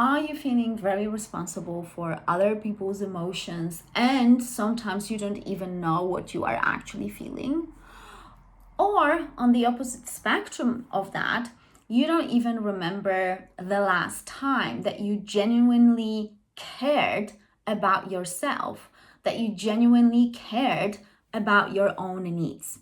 Are you feeling very responsible for other people's emotions and sometimes you don't even know what you are actually feeling? Or on the opposite spectrum of that, you don't even remember the last time that you genuinely cared about yourself, that you genuinely cared about your own needs.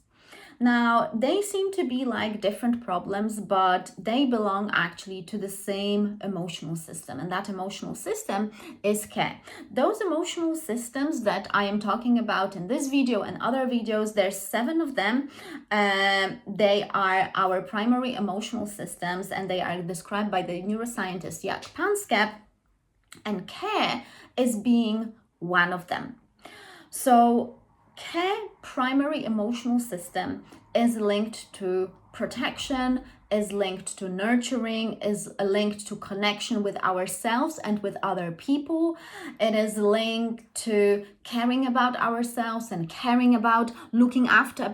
Now, they seem to be like different problems, but they belong actually to the same emotional system, and that emotional system is care. Those emotional systems that I am talking about in this video and other videos, there's 7 of them. They are our primary emotional systems, and they are described by the neuroscientist Jack Panskep, and care is being one of them. So care primary emotional system is linked to protection, is linked to nurturing, is linked to connection with ourselves and with other people. It is linked to caring about ourselves and caring about looking after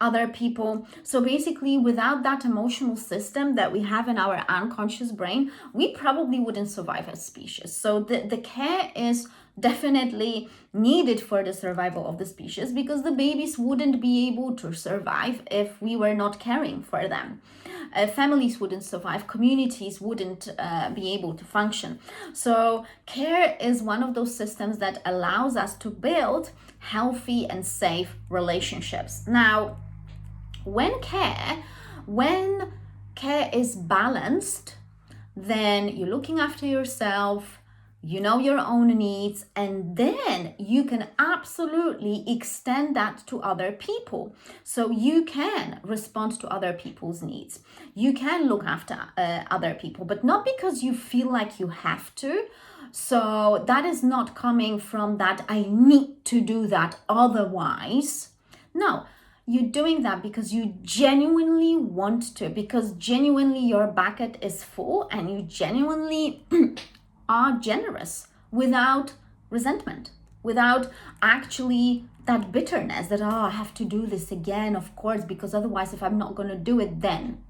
other people. So basically, without that emotional system that we have in our unconscious brain, we probably wouldn't survive as species. So the care is definitely needed for the survival of the species, because the babies wouldn't be able to survive if we were not caring for them. Families wouldn't survive, communities wouldn't be able to function. So care is one of those systems that allows us to build healthy and safe relationships. Now, when care is balanced, then you're looking after yourself, you know your own needs, and then you can absolutely extend that to other people. So you can respond to other people's needs. You can look after other people, but not because you feel like you have to. So that is not coming from that I need to do that otherwise. No, you're doing that because you genuinely want to, because genuinely your bucket is full and you genuinely are generous without resentment, without actually that bitterness that, I have to do this again, of course, because otherwise if I'm not going to do it, then.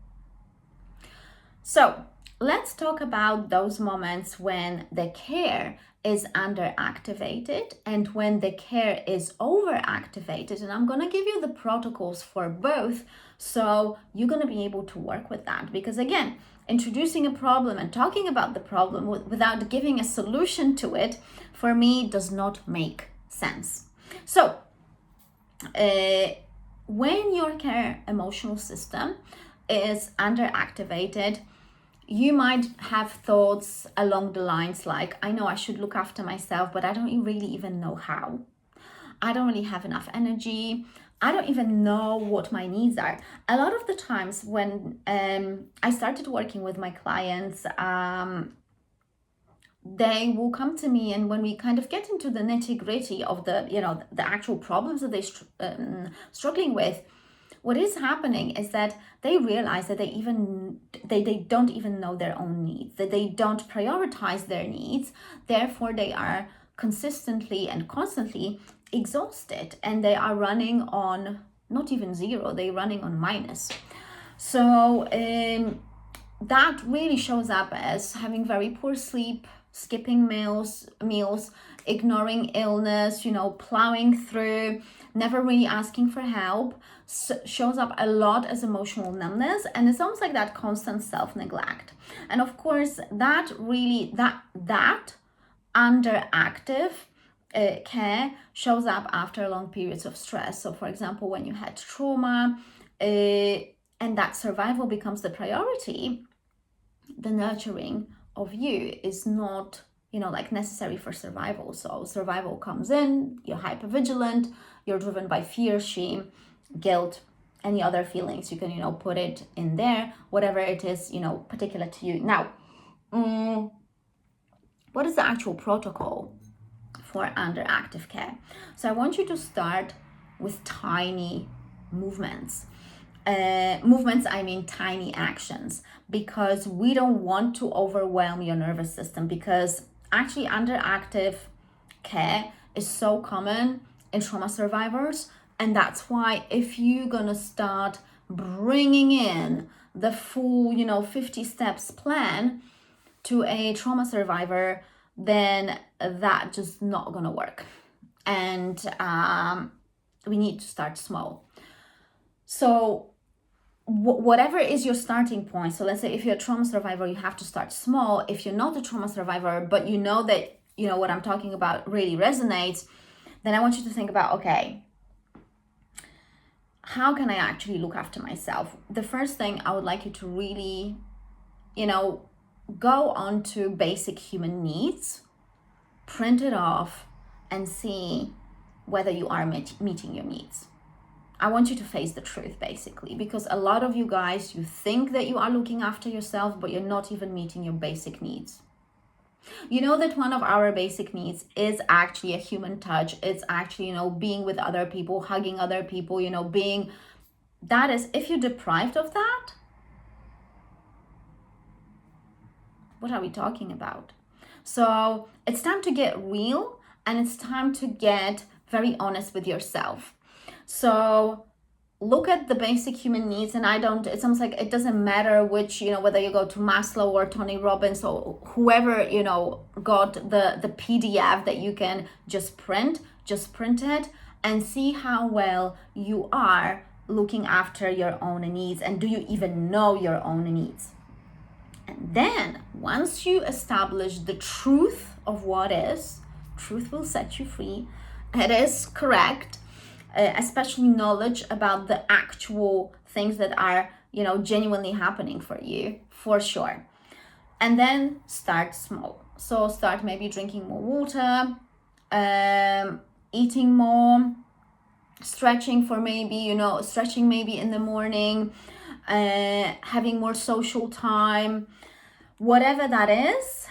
So let's talk about those moments when the care is underactivated and when the care is overactivated. And I'm going to give you the protocols for both, so you're going to be able to work with that. Because again, introducing a problem and talking about the problem without giving a solution to it, for me, does not make sense. So when your care emotional system is underactivated, you might have thoughts along the lines like, I know I should look after myself, but I don't really even know how. I don't really have enough energy. I don't even know what my needs are. A lot of the times when I started working with my clients, they will come to me, and when we kind of get into the nitty-gritty of the actual problems that they're struggling with, what is happening is that they realize that they don't even know their own needs, that they don't prioritize their needs. Therefore, they are consistently and constantly exhausted, and they are running on not even zero, they're running on minus. So that really shows up as having very poor sleep, skipping meals, ignoring illness, plowing through, never really asking for help. Shows up a lot as emotional numbness, and it's almost like that constant self-neglect. And of course, that underactive care shows up after long periods of stress. So for example, when you had trauma and that survival becomes the priority, the nurturing of you is not necessary for survival. So survival comes in, you're hypervigilant, you're driven by fear, shame, guilt, any other feelings. You can put it in there, whatever it is particular to you. Now, what is the actual protocol for underactive care? So I want you to start with tiny movements. I mean tiny actions, because we don't want to overwhelm your nervous system, because actually underactive care is so common in trauma survivors. And that's why if you're gonna start bringing in the full 50 steps plan, to a trauma survivor, then that just not gonna work. And we need to start small. So whatever is your starting point, so let's say if you're a trauma survivor, you have to start small. If you're not a trauma survivor, but you know that, you know, what I'm talking about really resonates, then I want you to think about, okay, how can I actually look after myself? The first thing I would like you to really, you know, go on to basic human needs, print it off, and see whether you are meeting your needs. I want you to face the truth, basically, because a lot of you guys, you think that you are looking after yourself, but you're not even meeting your basic needs. You know that one of our basic needs is actually a human touch. It's actually, you know, being with other people, hugging other people, you know, being, that is, if you're deprived of that, what are we talking about? So it's time to get real, and it's time to get very honest with yourself. So look at the basic human needs, and it's almost like it doesn't matter which, you know, whether you go to Maslow or Tony Robbins or whoever, you know, got the PDF that you can just print it and see how well you are looking after your own needs, and do you even know your own needs? And then once you establish the truth of what is, truth will set you free. It is correct. Especially knowledge about the actual things that are, you know, genuinely happening for you, for sure. And then start small. So start maybe drinking more water, eating more, stretching for maybe, you know, stretching maybe in the morning, having more social time, whatever that is.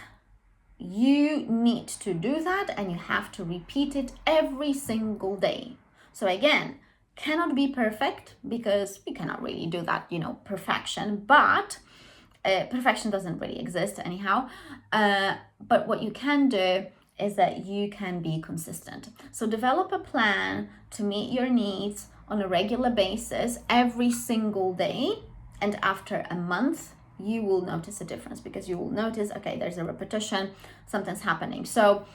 You need to do that, and you have to repeat it every single day. So again, cannot be perfect, because we cannot really do that, you know, perfection, but perfection doesn't really exist anyhow. But what you can do is that you can be consistent. So develop a plan to meet your needs on a regular basis every single day. And after a month, you will notice a difference, because you will notice, okay, there's a repetition, something's happening. So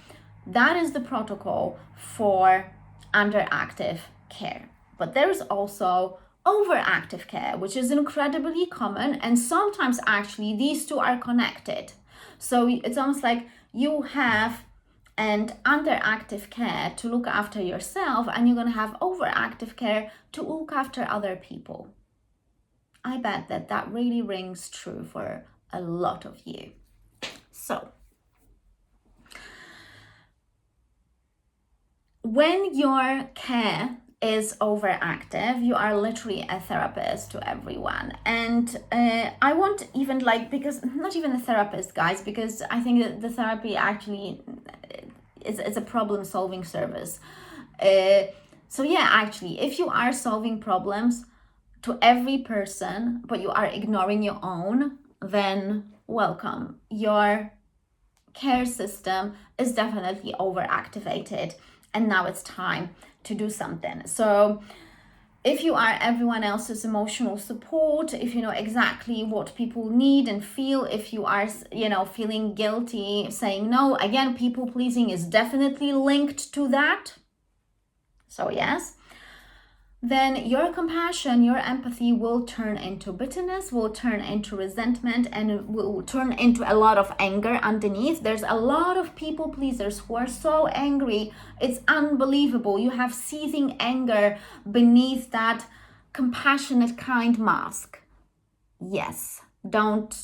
that is the protocol for underactive care. But there is also overactive care, which is incredibly common, and sometimes actually these two are connected. So it's almost like you have an underactive care to look after yourself, and you're going to have overactive care to look after other people. I bet that really rings true for a lot of you. So when your care is overactive, you are literally a therapist to everyone. And I want even like, because not even a therapist, guys, because I think that the therapy actually is a problem solving service. So yeah, actually, if you are solving problems to every person, but you are ignoring your own, then welcome. Your care system is definitely overactivated, and now it's time to do something. So if you are everyone else's emotional support, if you know exactly what people need and feel, if you are, you know, feeling guilty, saying no, again, people pleasing is definitely linked to that. So yes, then your compassion, your empathy will turn into bitterness, will turn into resentment, and will turn into a lot of anger underneath. There's a lot of people pleasers who are so angry. It's unbelievable. You have seething anger beneath that compassionate, kind mask. Yes, don't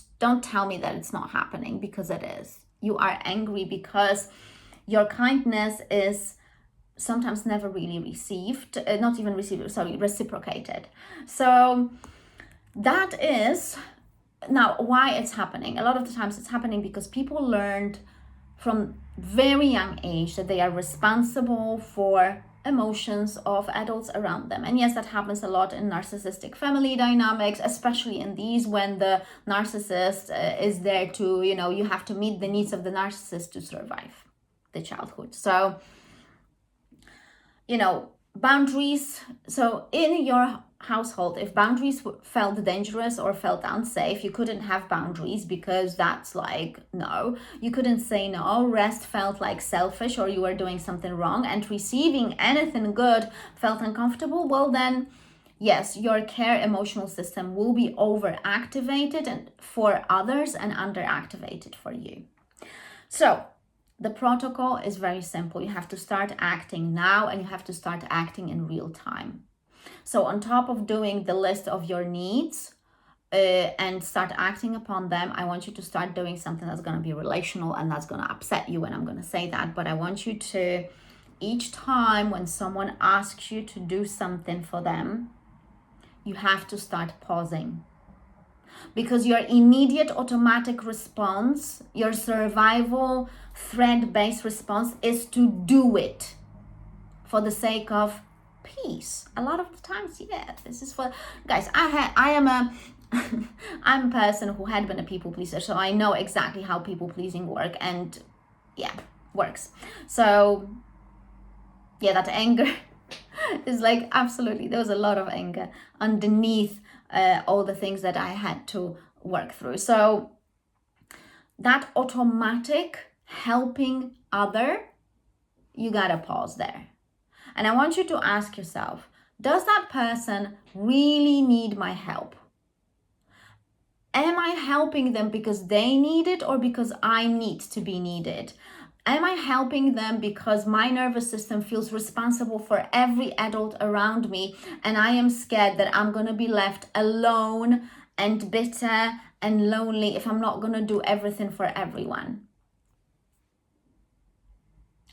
tell me that it's not happening, because it is. You are angry because your kindness is sometimes never really received, reciprocated. So that is now why it's happening. A lot of the times it's happening because people learned from very young age that they are responsible for emotions of adults around them. And yes, that happens a lot in narcissistic family dynamics, especially in these, when the narcissist is there to, you know, you have to meet the needs of the narcissist to survive the childhood. So, you know, boundaries. So in your household, if boundaries felt dangerous or felt unsafe, you couldn't have boundaries because that's like, no, you couldn't say no. Rest felt like selfish or you were doing something wrong, and receiving anything good felt uncomfortable, well then, yes, your care emotional system will be overactivated and for others and underactivated for you. So the protocol is very simple. You have to start acting now, and you have to start acting in real time. So on top of doing the list of your needs and start acting upon them, I want you to start doing something that's going to be relational, and that's going to upset you when I'm going to say that. But I want you to, each time when someone asks you to do something for them, you have to start pausing. Because your immediate automatic response, your survival threat-based response, is to do it for the sake of peace. A lot of the times, yeah, this is for guys. I'm a person who had been a people pleaser, so I know exactly how people pleasing work, and yeah, works. So yeah, that anger is like, absolutely, there was a lot of anger underneath all the things that I had to work through. So that automatic helping other, you gotta pause there. And I want you to ask yourself, does that person really need my help? Am I helping them because they need it or because I need to be needed? Am I helping them because my nervous system feels responsible for every adult around me, and I am scared that I'm going to be left alone and bitter and lonely if I'm not going to do everything for everyone?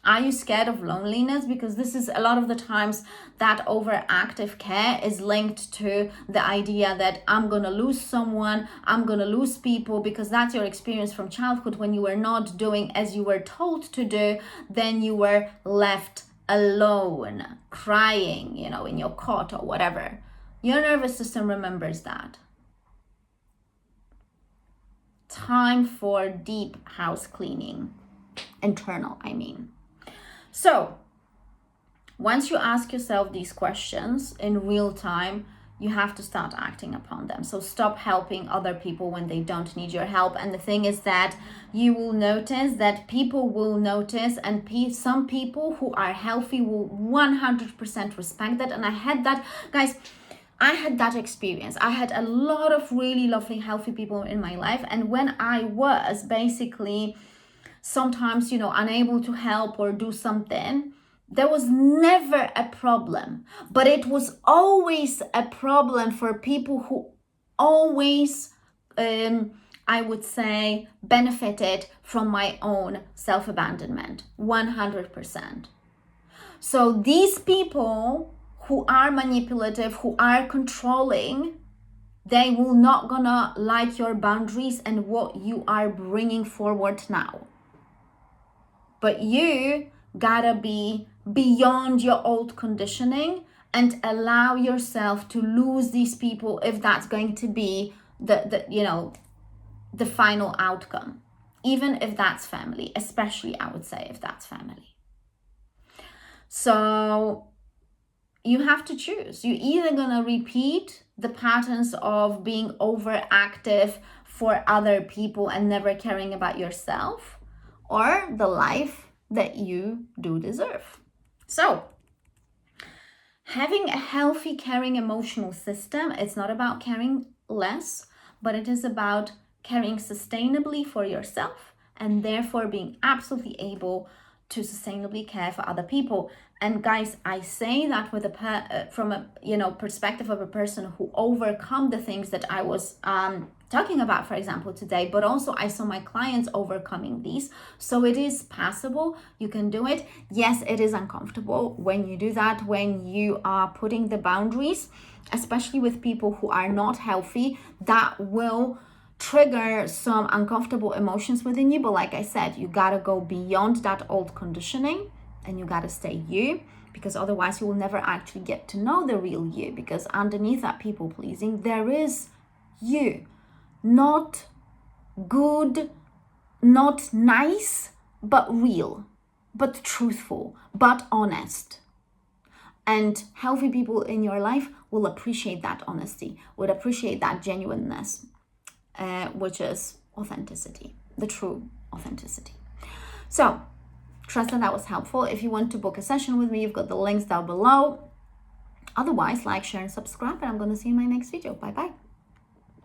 Are you scared of loneliness? Because this is a lot of the times that overactive care is linked to the idea that I'm going to lose someone, I'm going to lose people, because that's your experience from childhood. When you were not doing as you were told to do, then you were left alone, crying, in your cot or whatever. Your nervous system remembers that. Time for deep house cleaning. Internal, I mean. So, once you ask yourself these questions in real time, you have to start acting upon them. So stop helping other people when they don't need your help. And the thing is that you will notice that people will notice, and some people who are healthy will 100% respect that. And I had that, guys, I had that experience. I had a lot of really lovely, healthy people in my life. And when I was basically sometimes, unable to help or do something, there was never a problem. But it was always a problem for people who always, I would say, benefited from my own self-abandonment, 100%. So these people who are manipulative, who are controlling, they will not gonna like your boundaries and what you are bringing forward now. But you gotta be beyond your old conditioning and allow yourself to lose these people if that's going to be the final outcome. Even if that's family, especially I would say if that's family. So you have to choose. You're either gonna repeat the patterns of being overactive for other people and never caring about yourself, or the life that you do deserve. So, having a healthy, caring, emotional system, it's not about caring less, but it is about caring sustainably for yourself and therefore being absolutely able to sustainably care for other people. And guys, I say that with from a perspective of a person who overcome the things that I was talking about, for example, today, but also I saw my clients overcoming these. So it is possible, you can do it. Yes, it is uncomfortable when you do that, when you are putting the boundaries, especially with people who are not healthy. That will trigger some uncomfortable emotions within you. But like I said, you gotta go beyond that old conditioning and you gotta stay you, because otherwise you will never actually get to know the real you, because underneath that people pleasing, there is you. Not good, not nice, but real, but truthful, but honest. And healthy people in your life will appreciate that honesty, would appreciate that genuineness, which is authenticity, the true authenticity. So, trust that was helpful. If you want to book a session with me, you've got the links down below. Otherwise, like, share, and subscribe, and I'm going to see you in my next video. Bye-bye.